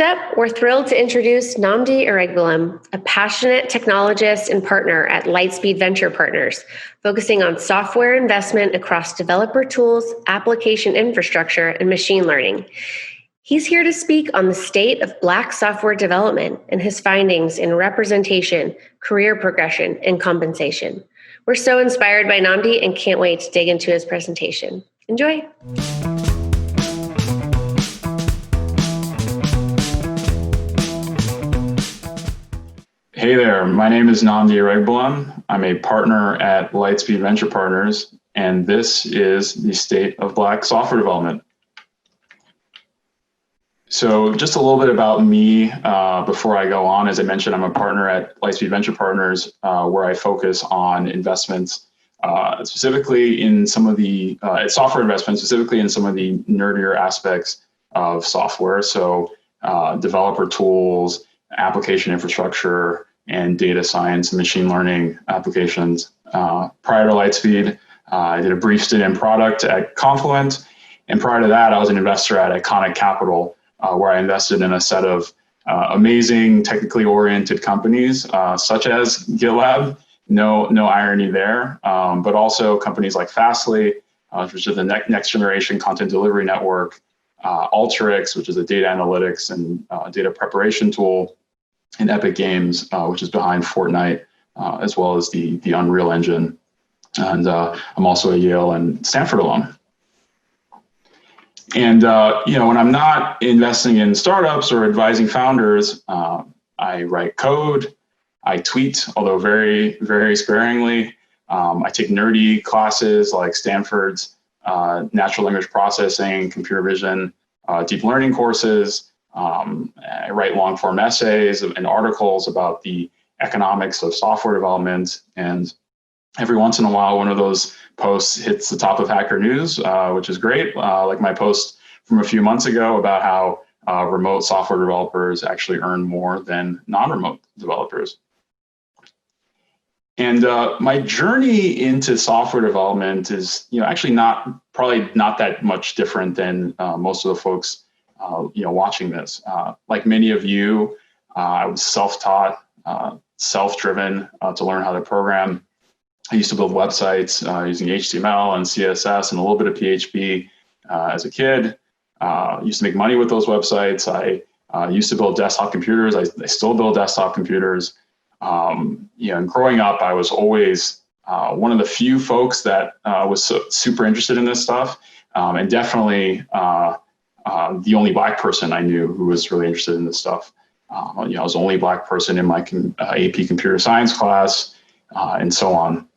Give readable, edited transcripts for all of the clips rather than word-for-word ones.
up, we're thrilled to introduce Nnamdi Iregbulem, a passionate technologist and partner at Lightspeed Venture Partners, focusing on software investment across developer tools, application infrastructure, and machine learning. He's here to speak on the state of Black software development and his findings in representation, career progression, and compensation. We're so inspired by Nnamdi and can't wait to dig into his presentation. Enjoy. Hey there, my name is Nnamdi Iregbulem. I'm a partner at Lightspeed Venture Partners, and this is the state of Black software development. So just a little bit about me before I go on. As I mentioned, I'm a partner at Lightspeed Venture Partners, where I focus on investments, specifically in some of the software investments, specifically in some of the nerdier aspects of software. So developer tools, application infrastructure, and data science and machine learning applications. Prior to Lightspeed, I did a brief stint in product at Confluent. And prior to that, I was an investor at Iconic Capital, where I invested in a set of amazing technically oriented companies, such as GitLab, no irony there, but also companies like Fastly, which is the next generation content delivery network, Alteryx, which is a data analytics and data preparation tool, and Epic Games, which is behind Fortnite, as well as the Unreal Engine. And I'm also a Yale and Stanford alum. And when I'm not investing in startups or advising founders, I write code, I tweet, although very, very sparingly. I take nerdy classes like Stanford's natural language processing, computer vision, deep learning courses. I write long form essays and articles about the economics of software development. And every once in a while, one of those posts hits the top of Hacker News, which is great. Like my post from a few months ago about how remote software developers actually earn more than non-remote developers. And my journey into software development is, actually probably not that much different than most of the folks watching this. Like many of you, I was self-taught, self-driven to learn how to program. I used to build websites using HTML and CSS and a little bit of PHP as a kid. Used to make money with those websites. I used to build desktop computers. I still build desktop computers. And growing up, I was always one of the few folks that was super interested in this stuff, and definitely the only Black person I knew who was really interested in this stuff. I was the only Black person in my AP computer science class, and so on.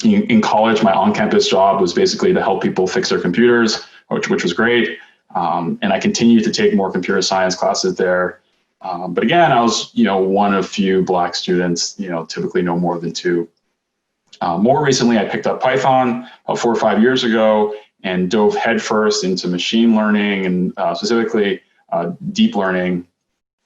In college, my on-campus job was basically to help people fix their computers, which was great. And I continued to take more computer science classes there. But again, I was, one of few Black students, typically no more than two. More recently, I picked up Python about 4 or 5 years ago and dove headfirst into machine learning and specifically deep learning.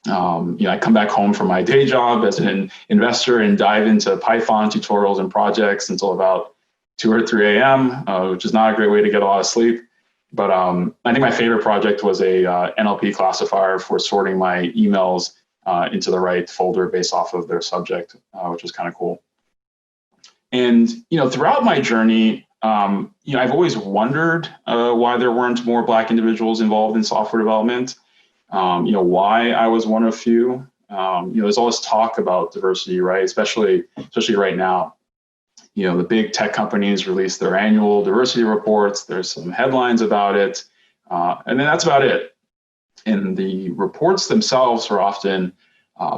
I come back home from my day job as an investor and dive into Python tutorials and projects until about 2 or 3 a.m., which is not a great way to get a lot of sleep. But I think my favorite project was a NLP classifier for sorting my emails into the right folder based off of their subject, which was kind of cool. And throughout my journey, I've always wondered why there weren't more Black individuals involved in software development. Why I was one of few. There's all this talk about diversity, right? Especially right now. The big tech companies release their annual diversity reports. There's some headlines about it, and then that's about it. And the reports themselves are often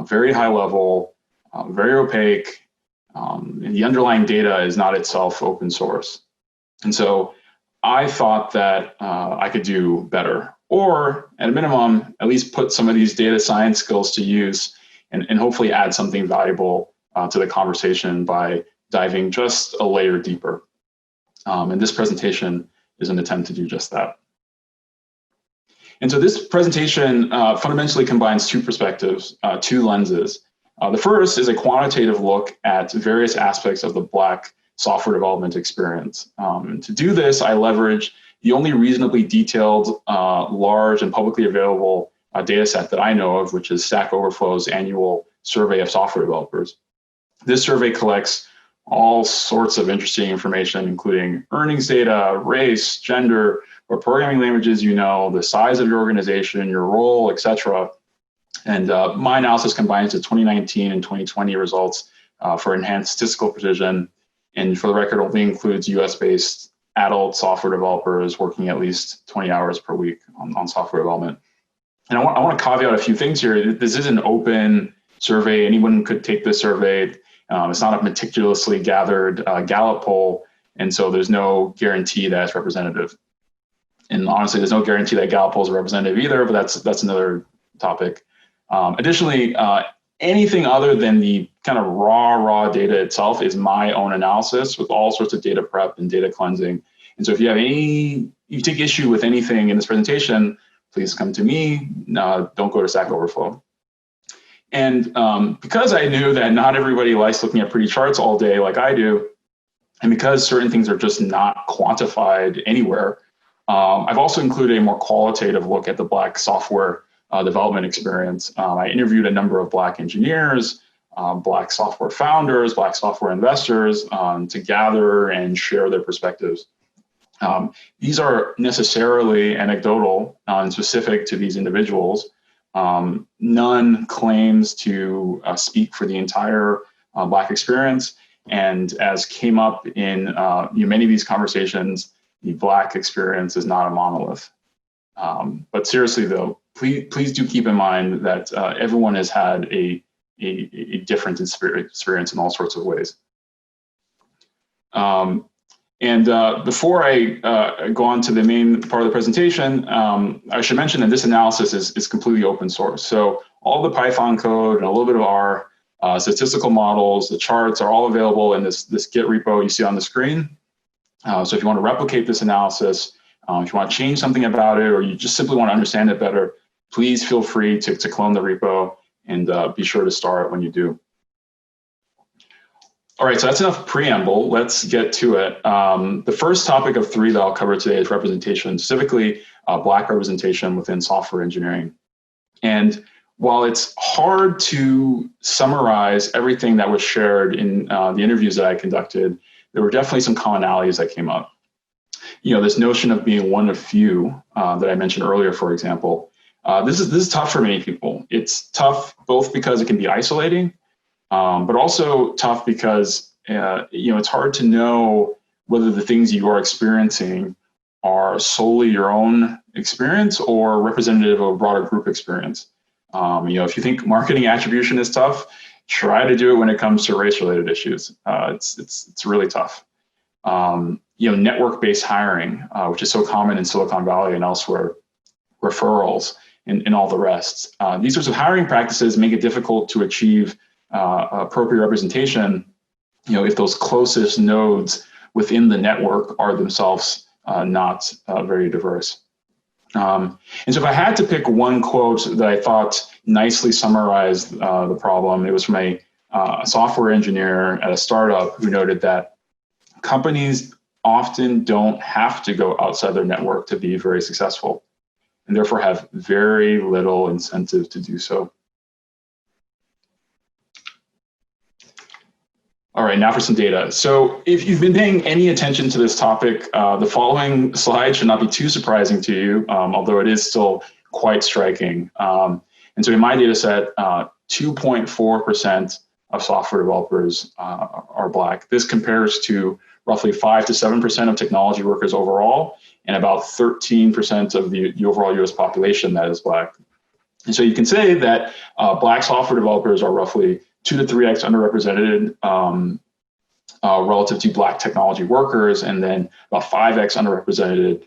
very high level, very opaque, and the underlying data is not itself open source. And so I thought that I could do better, or at a minimum, at least put some of these data science skills to use and hopefully add something valuable to the conversation by diving just a layer deeper. And this presentation is an attempt to do just that. And so this presentation fundamentally combines two perspectives, two lenses. The first is a quantitative look at various aspects of the Black software development experience. And to do this, I leverage the only reasonably detailed, large and publicly available data set that I know of, which is Stack Overflow's annual survey of software developers. This survey collects all sorts of interesting information, including earnings data, race, gender, what programming languages you know, the size of your organization, your role, etc. And my analysis combines the 2019 and 2020 results for enhanced statistical precision. And for the record, only includes US-based adult software developers working at least 20 hours per week on software development. And I want to caveat a few things here. This is an open survey. Anyone could take this survey. It's not a meticulously gathered Gallup poll, and so there's no guarantee that it's representative. And honestly, there's no guarantee that Gallup polls are representative either, but that's another topic. Additionally, anything other than the kind of raw data itself is my own analysis with all sorts of data prep and data cleansing. And so if you take issue with anything in this presentation, please come to me. Don't go to Stack Overflow. And because I knew that not everybody likes looking at pretty charts all day like I do, and because certain things are just not quantified anywhere, I've also included a more qualitative look at the Black software development experience. I interviewed a number of Black engineers, Black software founders, Black software investors to gather and share their perspectives. These are necessarily anecdotal and specific to these individuals. None claims to speak for the entire Black experience. And as came up in many of these conversations, the Black experience is not a monolith. But seriously, though, please do keep in mind that everyone has had a different experience in all sorts of ways. Before I go on to the main part of the presentation, I should mention that this analysis is completely open source. So all the Python code and a little bit of R, statistical models, the charts are all available in this Git repo you see on the screen. So if you want to replicate this analysis, if you want to change something about it, or you just simply want to understand it better, please feel free to clone the repo and be sure to star it when you do. All right, so that's enough preamble. Let's get to it. The first topic of three that I'll cover today is representation, specifically Black representation within software engineering. And while it's hard to summarize everything that was shared in the interviews that I conducted, there were definitely some commonalities that came up. This notion of being one of few that I mentioned earlier, for example, this is tough for many people. It's tough both because it can be isolating, but also tough because it's hard to know whether the things you are experiencing are solely your own experience or representative of a broader group experience. If you think marketing attribution is tough, try to do it when it comes to race-related issues. It's really tough. Network-based hiring, which is so common in Silicon Valley and elsewhere, referrals, and all the rest. These sorts of hiring practices make it difficult to achieve appropriate representation, if those closest nodes within the network are themselves not very diverse. And so if I had to pick one quote that I thought nicely summarized the problem, it was from a software engineer at a startup who noted that companies often don't have to go outside their network to be very successful, and therefore have very little incentive to do so. All right, now for some data. So if you've been paying any attention to this topic, the following slide should not be too surprising to you, although it is still quite striking. And so in my data set, 2.4% of software developers are Black. This compares to roughly 5 to 7% of technology workers overall, and about 13% of the overall US population that is Black. And so you can say that Black software developers are roughly 2 to 3x underrepresented relative to Black technology workers, and then about 5x underrepresented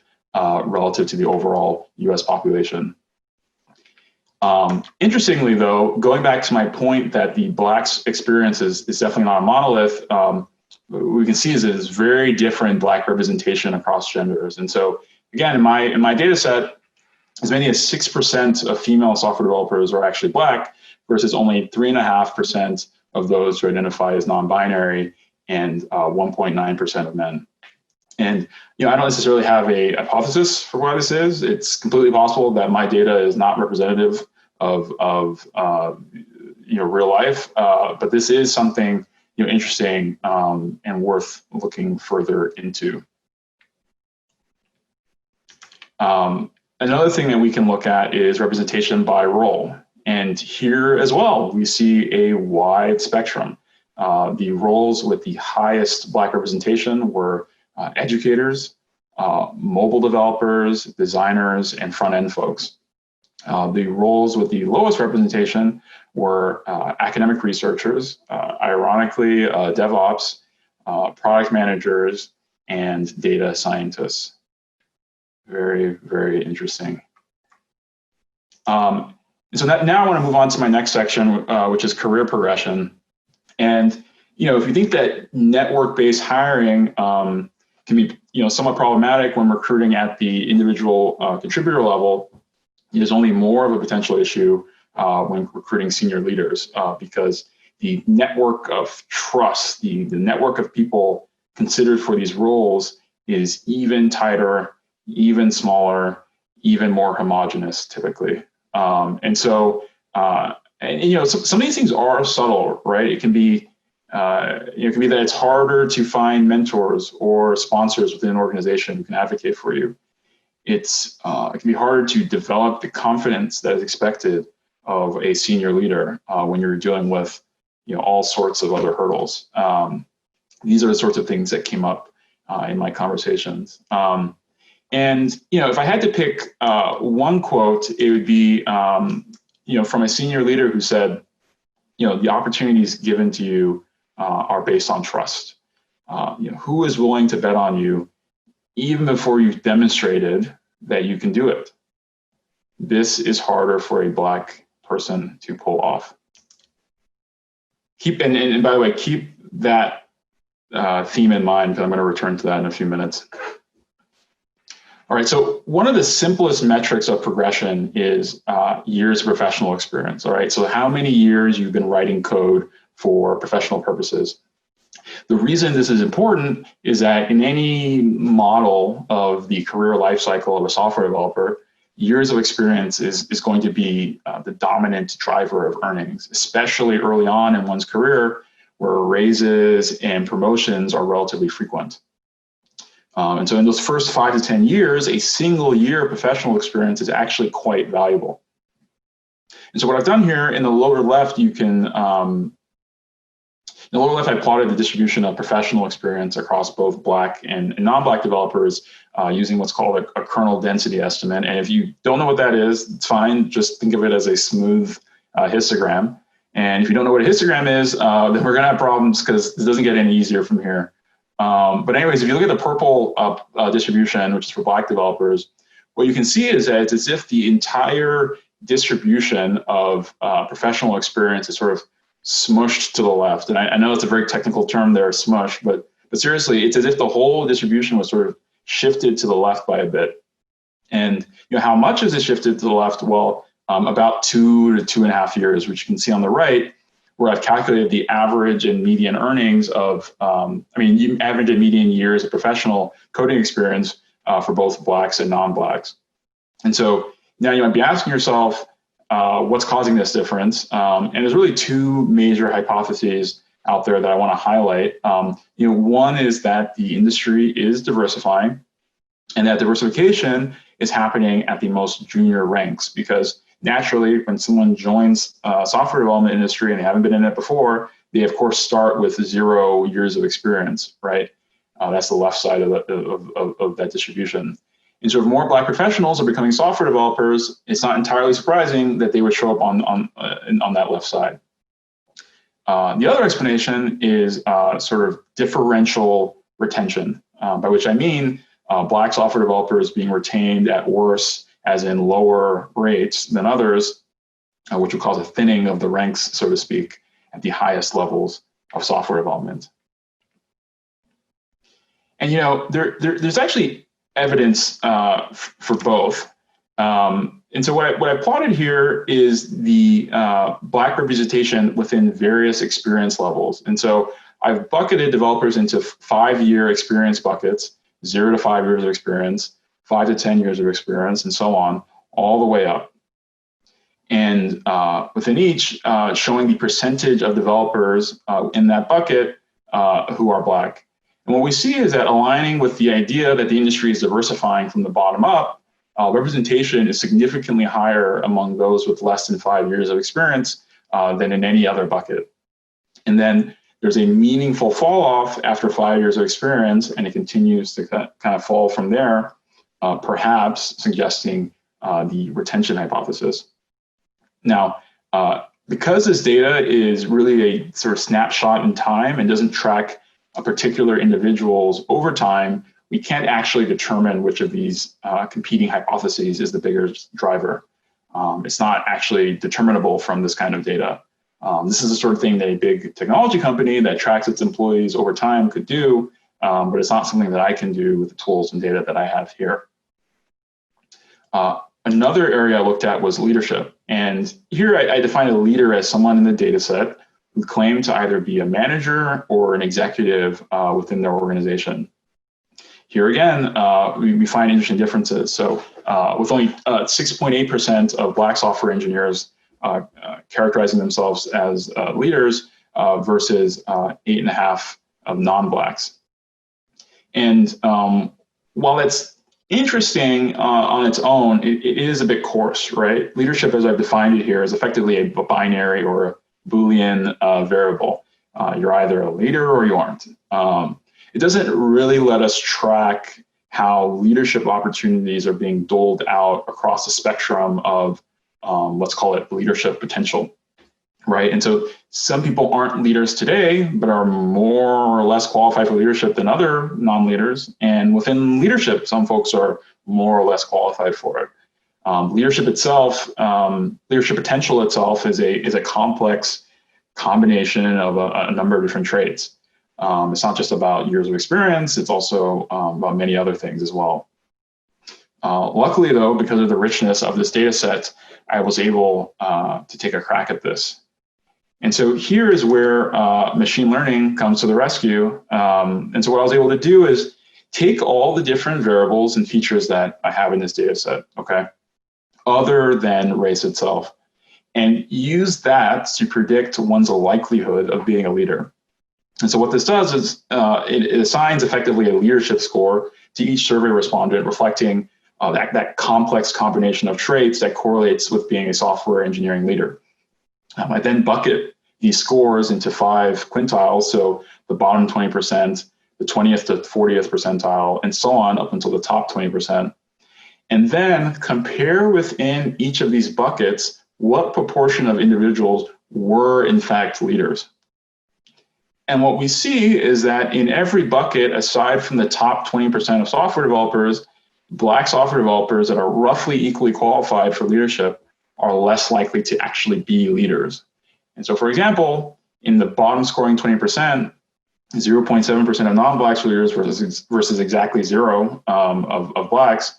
relative to the overall US population. Interestingly, though, going back to my point that the Black's experience is definitely not a monolith, what we can see is it is very different Black representation across genders. And so, again, in my data set, as many as 6% of female software developers are actually Black, versus only 3.5% of those who identify as non-binary and 1.9% of men. And I don't necessarily have a hypothesis for why this is. It's completely possible that my data is not representative of real life, but this is something interesting and worth looking further into. Another thing that we can look at is representation by role. And here as well, we see a wide spectrum. The roles with the highest Black representation were educators, mobile developers, designers, and front-end folks. The roles with the lowest representation were academic researchers, ironically, DevOps, product managers, and data scientists. Very, very interesting. So now I want to move on to my next section, which is career progression. And if you think that network-based hiring can be somewhat problematic when recruiting at the individual contributor level, it is only more of a potential issue when recruiting senior leaders because the network of trust, the network of people considered for these roles is even tighter, even smaller, even more homogenous typically. And so, some of these things are subtle, right? It can be that it's harder to find mentors or sponsors within an organization who can advocate for you. It can be harder to develop the confidence that is expected of a senior leader when you're dealing with all sorts of other hurdles. These are the sorts of things that came up in my conversations. And if I had to pick one quote, it would be from a senior leader who said, the opportunities given to you are based on trust. Who is willing to bet on you even before you've demonstrated that you can do it? This is harder for a Black person to pull off. And by the way, keep that theme in mind, because I'm going to return to that in a few minutes. All right, so one of the simplest metrics of progression is years of professional experience. All right, so how many years you've been writing code for professional purposes. The reason this is important is that in any model of the career life cycle of a software developer, years of experience is going to be the dominant driver of earnings, especially early on in one's career where raises and promotions are relatively frequent. And so in those first 5 to 10 years, a single year of professional experience is actually quite valuable. And so what I've done here in the lower left, you can, in the lower left, I plotted the distribution of professional experience across both Black and non-Black developers using what's called a kernel density estimate. And if you don't know what that is, it's fine. Just think of it as a smooth histogram. And if you don't know what a histogram is, then we're going to have problems because this doesn't get any easier from here. But anyways, if you look at the purple distribution, which is for Black developers, what you can see is that it's as if the entire distribution of professional experience is sort of smushed to the left. And I know it's a very technical term there, smush, but seriously, it's as if the whole distribution was sort of shifted to the left by a bit. And how much is it shifted to the left? Well, about 2 to 2.5 years, which you can see on the right, where I've calculated the average and median earnings of, average and median years of professional coding experience for both Blacks and non-Blacks. And so now you might be asking yourself, what's causing this difference? And there's really two major hypotheses out there that I want to highlight. One is that the industry is diversifying, and that diversification is happening at the most junior ranks, because naturally, when someone joins software development industry and they haven't been in it before, they of course start with 0 years of experience, right? That's the left side of that distribution. And so if more Black professionals are becoming software developers, it's not entirely surprising that they would show up on that left side. The other explanation is sort of differential retention, by which I mean Black software developers being retained at worse, as in lower rates than others, which would cause a thinning of the ranks, so to speak, at the highest levels of software development. And there's actually evidence for both. And so what I plotted here is the Black representation within various experience levels. And so I've bucketed developers into 5-year experience buckets, 0 to 5 years of experience, 5 to 10 years of experience, and so on, all the way up. And within each, showing the percentage of developers in that bucket who are Black. And what we see is that aligning with the idea that the industry is diversifying from the bottom up, representation is significantly higher among those with less than 5 years of experience than in any other bucket. And then there's a meaningful fall off after 5 years of experience, and it continues to kind of fall from there, perhaps suggesting the retention hypothesis. Now, because this data is really a sort of snapshot in time and doesn't track a particular individuals over time, we can't actually determine which of these competing hypotheses is the bigger driver. It's not actually determinable from this kind of data. This is the sort of thing that a big technology company that tracks its employees over time could do, but it's not something that I can do with the tools and data that I have here. Another area I looked at was leadership. And here I define a leader as someone in the data set who claim to either be a manager or an executive within their organization. Here again, we find interesting differences. So with only 6.8% of Black software engineers characterizing themselves as leaders versus 8.5% of non-Blacks. And while it's interesting on its own, it is a bit coarse, right? Leadership, as I've defined it here, is effectively a binary or a Boolean variable. You're either a leader or you aren't. It doesn't really let us track how leadership opportunities are being doled out across the spectrum of, let's call it leadership potential, right? And so some people aren't leaders today, but are more or less qualified for leadership than other non-leaders. And within leadership, some folks are more or less qualified for it. Leadership itself, leadership potential itself is a complex combination of a number of different traits. It's not just about years of experience, it's also about many other things as well. Luckily though, because of the richness of this data set, I was able to take a crack at this. And so here is where machine learning comes to the rescue. And so what I was able to do is take all the different variables and features that I have in this data set, okay, other than race itself, and use that to predict one's likelihood of being a leader. And so what this does is it assigns effectively a leadership score to each survey respondent, reflecting that complex combination of traits that correlates with being a software engineering leader. I then bucket these scores into 5 quintiles, so the bottom 20%, the 20th to 40th percentile, and so on up until the top 20%. And then compare within each of these buckets what proportion of individuals were in fact leaders. And what we see is that in every bucket, aside from the top 20% of software developers, Black software developers that are roughly equally qualified for leadership are less likely to actually be leaders. And so, for example, in the bottom scoring 20%, 0.7% of non-Blacks leaders versus exactly 0 of Blacks.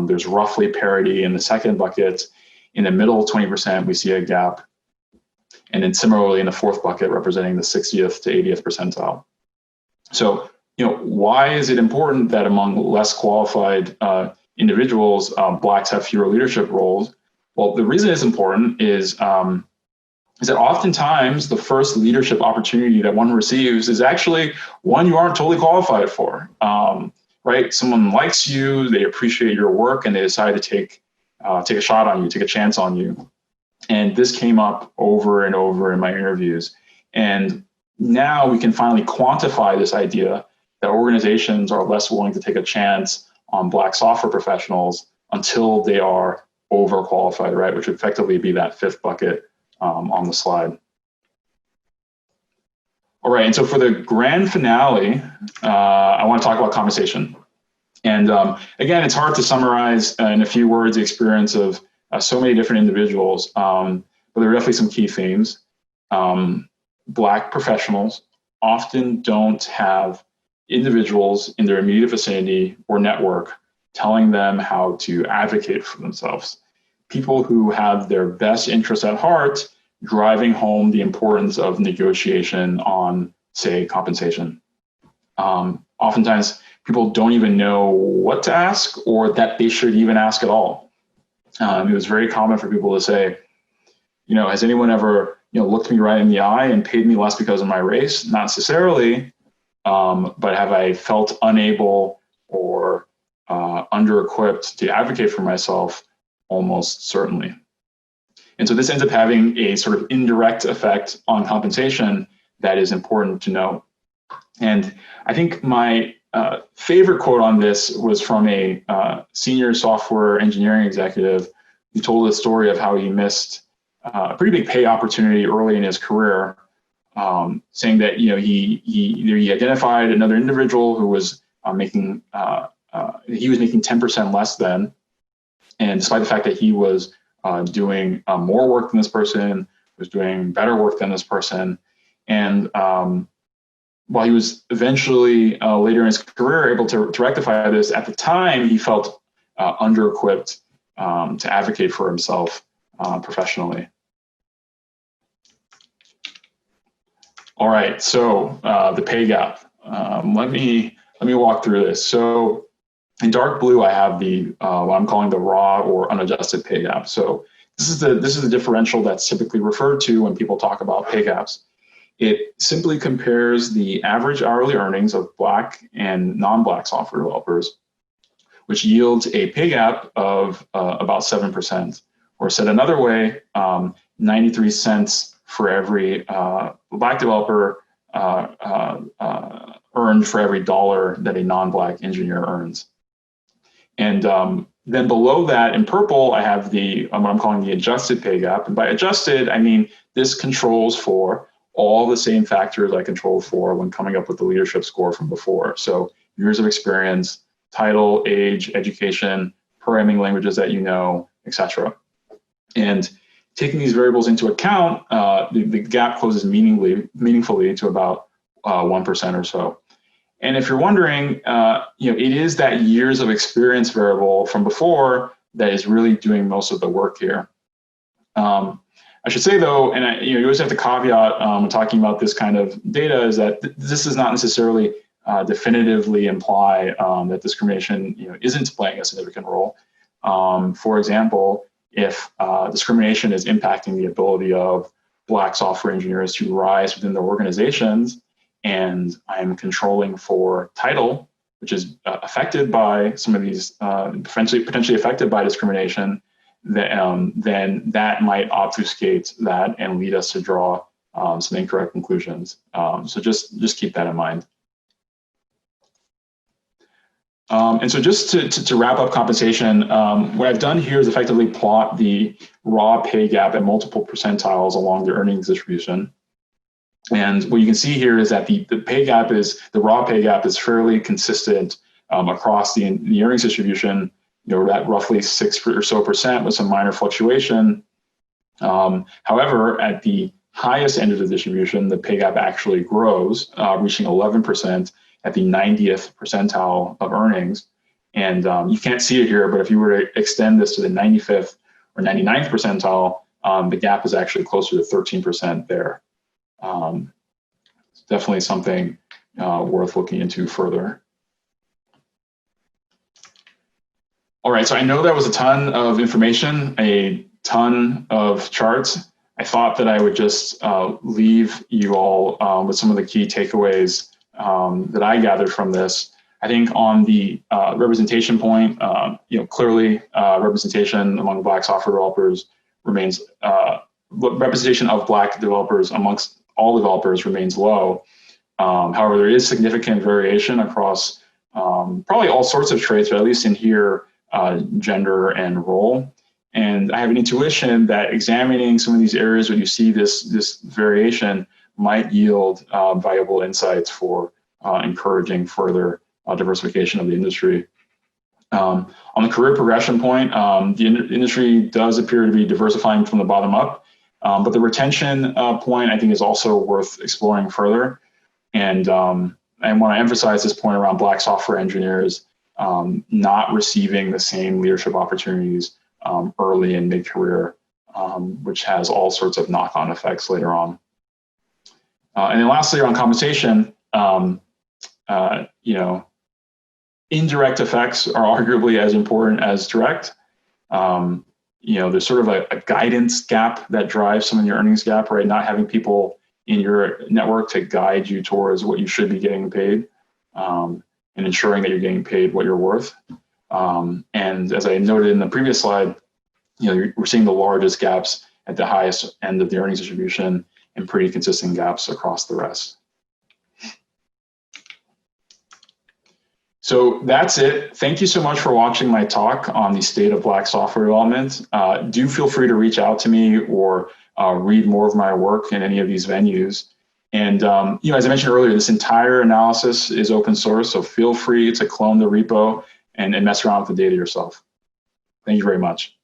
There's roughly parity in the second bucket. In the middle 20%, we see a gap. And then similarly in the fourth bucket, representing the 60th to 80th percentile. So, why is it important that among less qualified individuals, Blacks have fewer leadership roles? Well, the reason it's important is that oftentimes the first leadership opportunity that one receives is actually one you aren't totally qualified for, right? Someone likes you, they appreciate your work, and they decide to take a shot on you, take a chance on you. And this came up over and over in my interviews. And now we can finally quantify this idea that organizations are less willing to take a chance on Black software professionals until they are overqualified, right? Which would effectively be that fifth bucket on the slide. All right, and so for the grand finale, I want to talk about compensation. And again, it's hard to summarize in a few words the experience of so many different individuals, but there are definitely some key themes. Black professionals often don't have individuals in their immediate vicinity or network telling them how to advocate for themselves. People who have their best interests at heart, driving home the importance of negotiation on, say, compensation. Oftentimes, people don't even know what to ask or that they should even ask at all. It was very common for people to say, has anyone ever, looked me right in the eye and paid me less because of my race? Not necessarily, but have I felt unable or under-equipped to advocate for myself? Almost certainly. And so this ends up having a sort of indirect effect on compensation that is important to know. And I think my favorite quote on this was from a senior software engineering executive who told a story of how he missed a pretty big pay opportunity early in his career, saying that he identified another individual who was making 10% less than, and despite the fact that he was doing more work than this person, was doing better work than this person, and while he was eventually later in his career able to rectify this, at the time he felt under-equipped to advocate for himself professionally. All right, so the pay gap. Let me walk through this. So in dark blue, I have the what I'm calling the raw or unadjusted pay gap. So this is the differential that's typically referred to when people talk about pay gaps. It simply compares the average hourly earnings of Black and non-Black software developers, which yields a pay gap of about 7%. Or said another way, 93 cents for every Black developer earned for every dollar that a non-Black engineer earns. And then below that in purple, I have the what I'm calling the adjusted pay gap. And by adjusted, I mean this controls for all the same factors I controlled for when coming up with the leadership score from before. So years of experience, title, age, education, programming languages that you know, etc. And taking these variables into account, the gap closes meaningfully to about 1% or so. And if you're wondering, it is that years of experience variable from before that is really doing most of the work here. I should say though, and you always have to caveat when talking about this kind of data, is that this does not necessarily definitively imply that discrimination isn't playing a significant role. For example, if discrimination is impacting the ability of Black software engineers to rise within their organizations, and I'm controlling for title, which is affected by some of these, potentially affected by discrimination, then that might obfuscate that and lead us to draw some incorrect conclusions. So just keep that in mind. And so just to wrap up compensation, what I've done here is effectively plot the raw pay gap at multiple percentiles along the earnings distribution. And what you can see here is that the raw pay gap is fairly consistent across the earnings distribution, at roughly 6 or so percent with some minor fluctuation. However, at the highest end of the distribution, the pay gap actually grows, reaching 11% at the 90th percentile of earnings. And you can't see it here, but if you were to extend this to the 95th or 99th percentile, the gap is actually closer to 13% there. It's definitely something worth looking into further. All right, so I know that was a ton of information, a ton of charts. I thought that I would just leave you all with some of the key takeaways that I gathered from this. I think on the representation point, clearly representation among Black software developers remains, representation of Black developers amongst all developers remains low. However, there is significant variation across probably all sorts of traits, but at least in here, gender and role. And I have an intuition that examining some of these areas where you see this variation might yield valuable insights for encouraging further diversification of the industry. On the career progression point, the industry does appear to be diversifying from the bottom up, but the retention point I think is also worth exploring further. And I want to emphasize this point around Black software engineers not receiving the same leadership opportunities early and mid-career, which has all sorts of knock-on effects later on. And then lastly, on compensation, you know, indirect effects are arguably as important as direct. You know, there's sort of a guidance gap that drives some of your earnings gap, right? Not having people in your network to guide you towards what you should be getting paid, and ensuring that you're getting paid what you're worth. And as I noted in the previous slide, you know, we're seeing the largest gaps at the highest end of the earnings distribution and pretty consistent gaps across the rest. So that's it. Thank you so much for watching my talk on the state of Black software development. Do feel free to reach out to me or read more of my work in any of these venues. And you know, as I mentioned earlier, this entire analysis is open source, so feel free to clone the repo and mess around with the data yourself. Thank you very much.